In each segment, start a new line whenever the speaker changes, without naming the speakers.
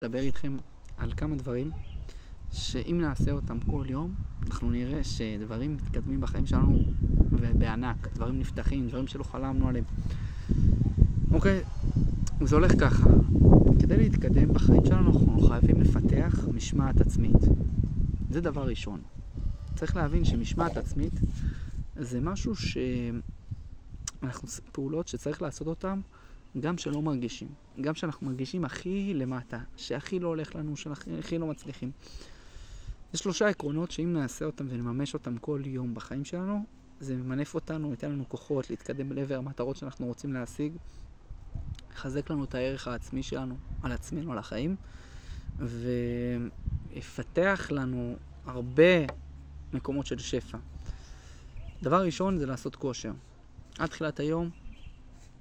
לדבר איתכם על כמה דברים שאם נעשה אותם כל יום אנחנו נראה שדברים מתקדמים בחיים שלנו ובענק, דברים נפתחים, דברים שלא חלמנו עליהם. אוקיי, זה הולך ככה. כדי להתקדם בחיים שלנו אנחנו חייבים לפתח משמעת עצמית. זה דבר ראשון. צריך להבין שמשמעת עצמית זה משהו פעולות שצריך לעשות אותם גם שלא מרגישים, גם שאנחנו מרגישים הכי למטה, שהכי לא הולך לנו, שהכי לא מצליחים. יש 3 עקרונות שאם נעשה אותם ונממש אותם כל יום בחיים שלנו, זה ממנף אותנו, ייתן לנו כוחות להתקדם לעבר המטרות שאנחנו רוצים להשיג, יחזק לנו את הערך העצמי שלנו על עצמנו, על החיים, ויפתח לנו הרבה מקומות של שפע. דבר ראשון זה לעשות כושר. עד תחילת היום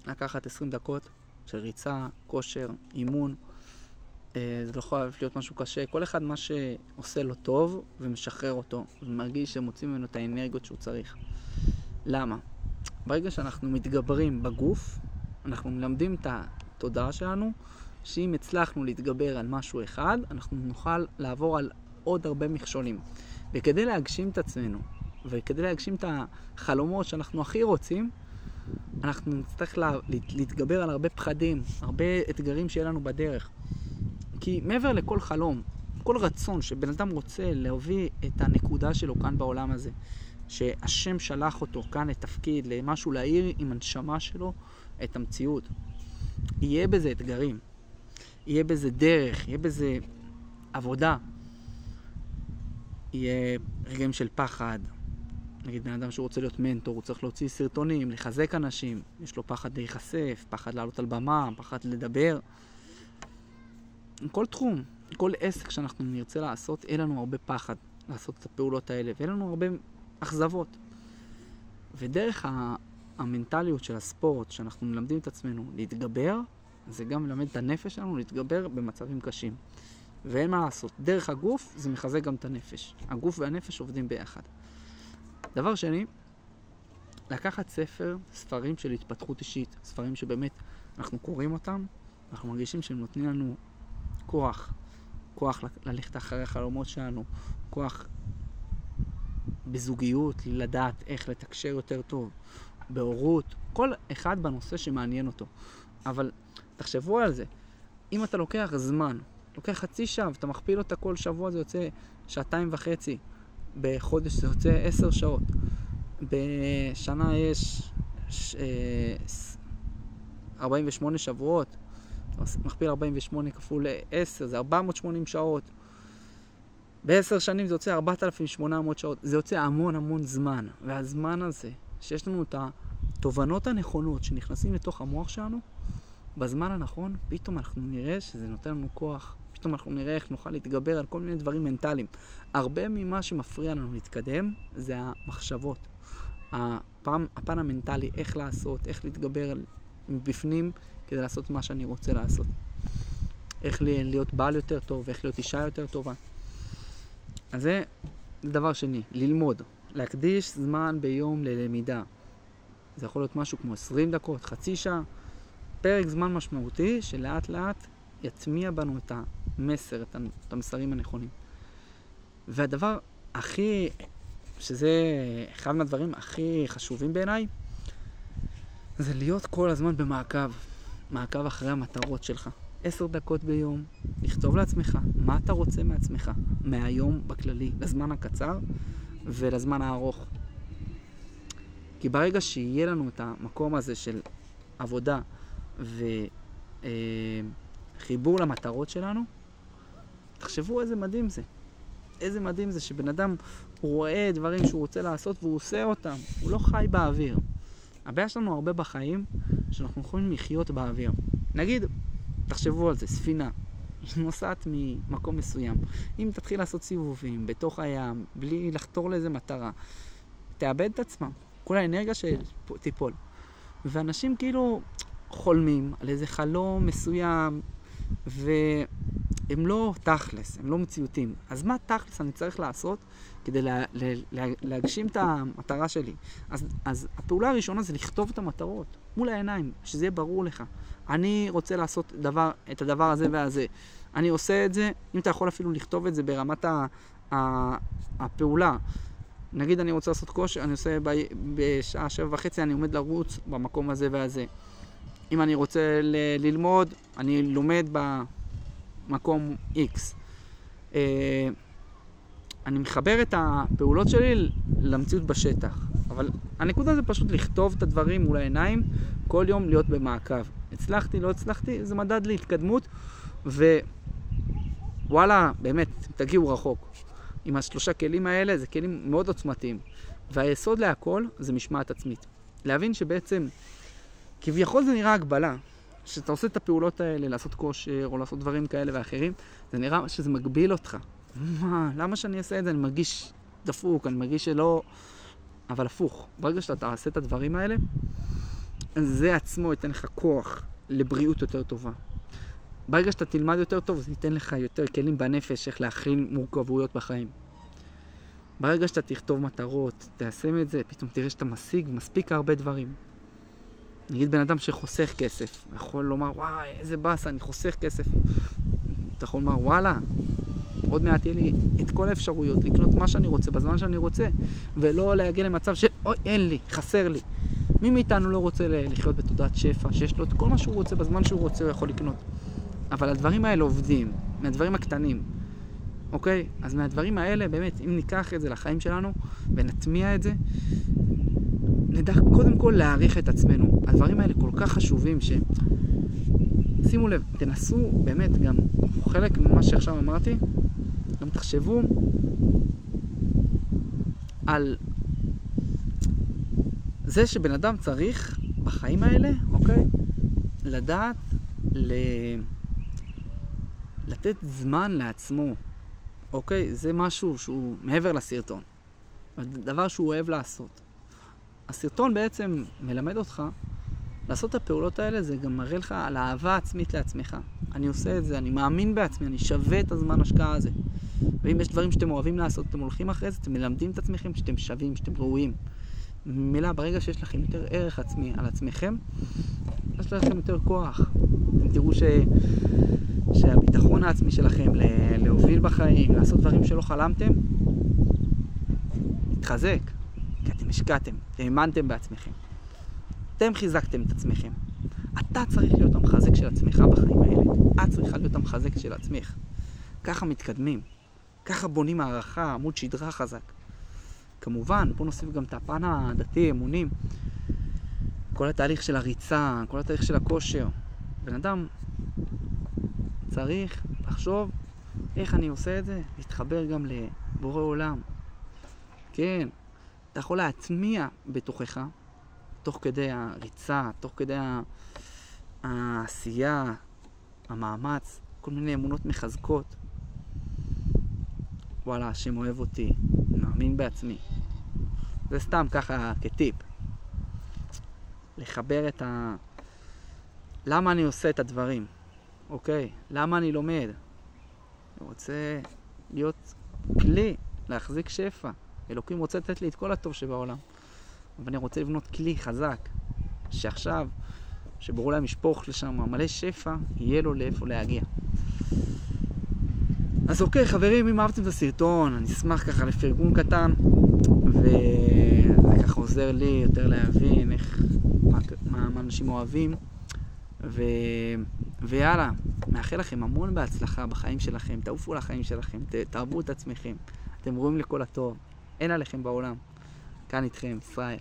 לקחת 20 דקות של ריצה, כושר, אימון. זה לא חייב להיות משהו קשה. כל אחד מה שעושה לו טוב ומשחרר אותו ומרגיש שמוצאים ממנו את האנרגיות שהוא צריך. למה? ברגע שאנחנו מתגברים בגוף, אנחנו מלמדים את התודעה שלנו שאם הצלחנו להתגבר על משהו אחד, אנחנו נוכל לעבור על עוד הרבה מכשולים. וכדי להגשים את עצמנו וכדי להגשים את החלומות שאנחנו הכי רוצים, אנחנו נצטרך להתגבר על הרבה פחדים, הרבה אתגרים שיהיה לנו בדרך. כי מעבר לכל חלום, כל רצון שבן אדם רוצה להביא את הנקודה שלו כאן בעולם הזה, שהשם שלח אותו כאן לתפקיד, למשהו להעיר עם הנשמה שלו את המציאות, יהיה בזה אתגרים, יהיה בזה דרך, יהיה בזה עבודה, יהיה רגעים של פחד. נגיד בן אדם שהוא רוצה להיות מנטור, הוא צריך להוציא סרטונים, לחזק אנשים, יש לו פחד להיחשף, פחד לעלות על במה, פחד לדבר. כל תחום, כל עסק שאנחנו נרצה לעשות, אין לנו הרבה פחד לעשות את הפעולות האלה, ואין לנו הרבה אכזבות. ודרך המנטליות של הספורט, שאנחנו מלמדים את עצמנו להתגבר, זה גם מלמד את הנפש שלנו להתגבר במצבים קשים. ואין מה לעשות, דרך הגוף זה מחזק גם את הנפש. הגוף והנפש עובדים ביחד. דבר שני, לקחת ספרים של התפתחות אישית, ספרים שבאמת אנחנו קוראים אותם, אנחנו מרגישים שהם נותנים לנו כוח ללכת אחרי החלומות שלנו, כוח בזוגיות, לדעת איך לתקשר יותר טוב, בהורות, כל אחד בנושא שמעניין אותו. אבל תחשבו על זה, אם אתה לוקח זמן, לוקח חצי שעה ואתה מכפיל אותה כל שבוע, זה יוצא 2.5 שעות. בחודש זה יוצא 10 שעות. בשנה יש 48 שבועות. מכפיל 48 כפול 10, זה 480 שעות. ב10 שנים זה יוצא 4,800 שעות. זה יוצא המון זמן. והזמן הזה, שיש לנו את התובנות הנכונות שנכנסים לתוך המוח שלנו, בזמן הנכון, פתאום אנחנו נראה שזה נותן לנו כוח. פתאום אנחנו נראה איך נוכל להתגבר על כל מיני דברים מנטליים. הרבה ממה שמפריע לנו להתקדם זה המחשבות. הפן המנטלי, איך לעשות, איך להתגבר מבפנים כדי לעשות מה שאני רוצה לעשות. איך להיות בעל יותר טוב, איך להיות אישה יותר טובה. אז זה דבר שני, ללמוד. להקדיש זמן ביום ללמידה. זה יכול להיות משהו כמו 20 דקות, חצי שעה. פרק זמן משמעותי שלאט לאט יטמיע בנו את המסר, את המסרים הנכונים. והדבר שזה אחד מהדברים הכי חשובים בעיניי, זה להיות כל הזמן מעקב אחרי המטרות שלך. 10 דקות ביום, לכתוב לעצמך מה אתה רוצה מעצמך, מהיום בכללי, לזמן הקצר ולזמן הארוך. כי ברגע שיהיה לנו את המקום הזה של עבודה חיבור למטרות שלנו, תחשבו איזה מדהים זה. איזה מדהים זה שבן אדם הוא רואה דברים שהוא רוצה לעשות והוא עושה אותם. הוא לא חי באוויר. הבעיה שלנו הרבה בחיים שאנחנו יכולים לחיות באוויר. נגיד, תחשבו על זה, ספינה. היא נוסעת ממקום מסוים. אם תתחיל לעשות סיבובים בתוך הים, בלי לחתור לאיזה מטרה, תאבד את עצמה. כל האנרגיה שתיפול. ואנשים כאילו חולמים על איזה חלום מסוים, והם לא תכלס, הם לא מציאותיים. אז מה תכלס אני צריך לעשות כדי להגשים את המטרה שלי? אז הפעולה הראשונה זה לכתוב את המטרות מול העיניים, שזה יהיה ברור לך. אני רוצה לעשות את הדבר הזה והזה. אני עושה את זה, אם אתה יכול אפילו לכתוב את זה ברמת הפעולה. נגיד אני רוצה לעשות כושר, אני עושה בשעה 7:30, אני עומד לרוץ במקום הזה והזה. אם אני רוצה ללמוד, אני לומד במקום X. אני מחבר את הפעולות שלי למציאות בשטח. אבל הנקודה זה פשוט לכתוב את הדברים מול העיניים, כל יום להיות במעקב. הצלחתי, לא הצלחתי, זה מדד להתקדמות, ווואלה, באמת, תגיעו רחוק. עם השלושה כלים האלה, זה כלים מאוד עוצמתיים. והיסוד להכל זה משמעת עצמית. להבין שבעצם, כביכול זה נראה הגבלה. שאתה עושה את הפעולות האלה, לעשות כושר או לעשות דברים כאלה ואחרים, זה נראה שזה מגביל אותך. למה שאני אעשה את זה? אני מרגיש דפוק, אני מרגיש שלא... אבל הפוך, ברגע שאתה תעשה את הדברים האלה, זה עצמו ייתן לך כוח לבריאות יותר טובה. ברגע שאתה תלמד יותר טוב, זה ייתן לך יותר כלים בנפש, איך להכיל מורכבויות בחיים. ברגע שאתה תכתוב מטרות, תעשה את זה, פתאום תראה שאתה משיג מספיק הרבה דברים. נגיד בן אדם שחוסך כסף, יכול לומר, וואי, איזה באס, אני חוסך כסף. אתה יכול לומר, וואלה, עוד מעט יהיה לי את כל האפשרויות, לקנות מה שאני רוצה, בזמן שאני רוצה, ולא להגיע למצב של, אוי, אין לי, חסר לי. מי מאיתנו לא רוצה לחיות בתודעת שפע, שיש לו את כל מה שהוא רוצה, בזמן שהוא רוצה הוא יכול לקנות. אבל הדברים האלה עובדים, מהדברים הקטנים. אוקיי? אז מהדברים האלה, באמת, אם ניקח את זה לחיים שלנו, ונטמיע את זה, נדע קודם כל להעריך את עצמנו. הדברים האלה כל כך חשובים שימו לב, תנסו באמת גם חלק ממה שעכשיו אמרתי, גם תחשבו על זה שבן אדם צריך בחיים האלה, אוקיי? לדעת לתת זמן לעצמו, אוקיי? זה משהו שהוא מעבר לסרטון. דבר שהוא אוהב לעשות. הסרטון בעצם מלמד אותך לעשות את הפעולות האלה, זה גם מראה לך על האהבה עצמית לעצמך. אני עושה את זה, אני מאמין בעצמי, אני שווה את הזמן השקעה הזה. ואם יש דברים שאתם אוהבים לעשות, אתם הולכים אחרי זה, אתם מלמדים את עצמכם שאתם שווים, שאתם ראויים. מילה, ברגע שיש לכם יותר ערך עצמי על עצמכם, יש לכם יותר כוח. אתם תראו שהביטחון העצמי שלכם להוביל בחיים, לעשות דברים שלא חלמתם, יתחזק. כי אתם השקעתם, אתם האמנתם בעצמכם. אתם חיזקתם את עצמכם. אתה צריך להיות המחזק של עצמך בחיים האלה. את צריכה להיות המחזק של עצמך. ככה מתקדמים. ככה בונים הערכה, עמוד שדרה חזק. כמובן, בוא נוסיף גם את הפן הדתי, אמונים. כל התהליך של הריצה, כל התהליך של הכושר. בן אדם צריך לחשוב איך אני עושה את זה, להתחבר גם לבורא עולם. כן, אתה יכול להטמיע בתוכך, תוך כדי הריצה, תוך כדי העשייה, המאמץ, כל מיני אמונות מחזקות. וואלה, השם אוהב אותי, אני מאמין בעצמי. זה סתם ככה כטיפ. לחבר את למה אני עושה את הדברים, אוקיי? למה אני לומד? אני רוצה להיות כלי, להחזיק שפע. אלוקים רוצה לתת לי את כל הטוב שבעולם. אבל אני רוצה לבנות כלי חזק, שעכשיו, שבורא להם ישפוך לשם מלא שפע, יהיה לו לאיפה להגיע. אז אוקיי, חברים, אם אהבתם את הסרטון, אני אשמח ככה לפרגון קטן, וזה ככה עוזר לי יותר להבין מה אנשים אוהבים, ויאללה, מאחל לכם המון בהצלחה בחיים שלכם, תעופו לחיים שלכם, תרבו את עצמכם, אתם רואים לכל הטוב, אין עליכם בעולם. כאן איתכם, ישראל.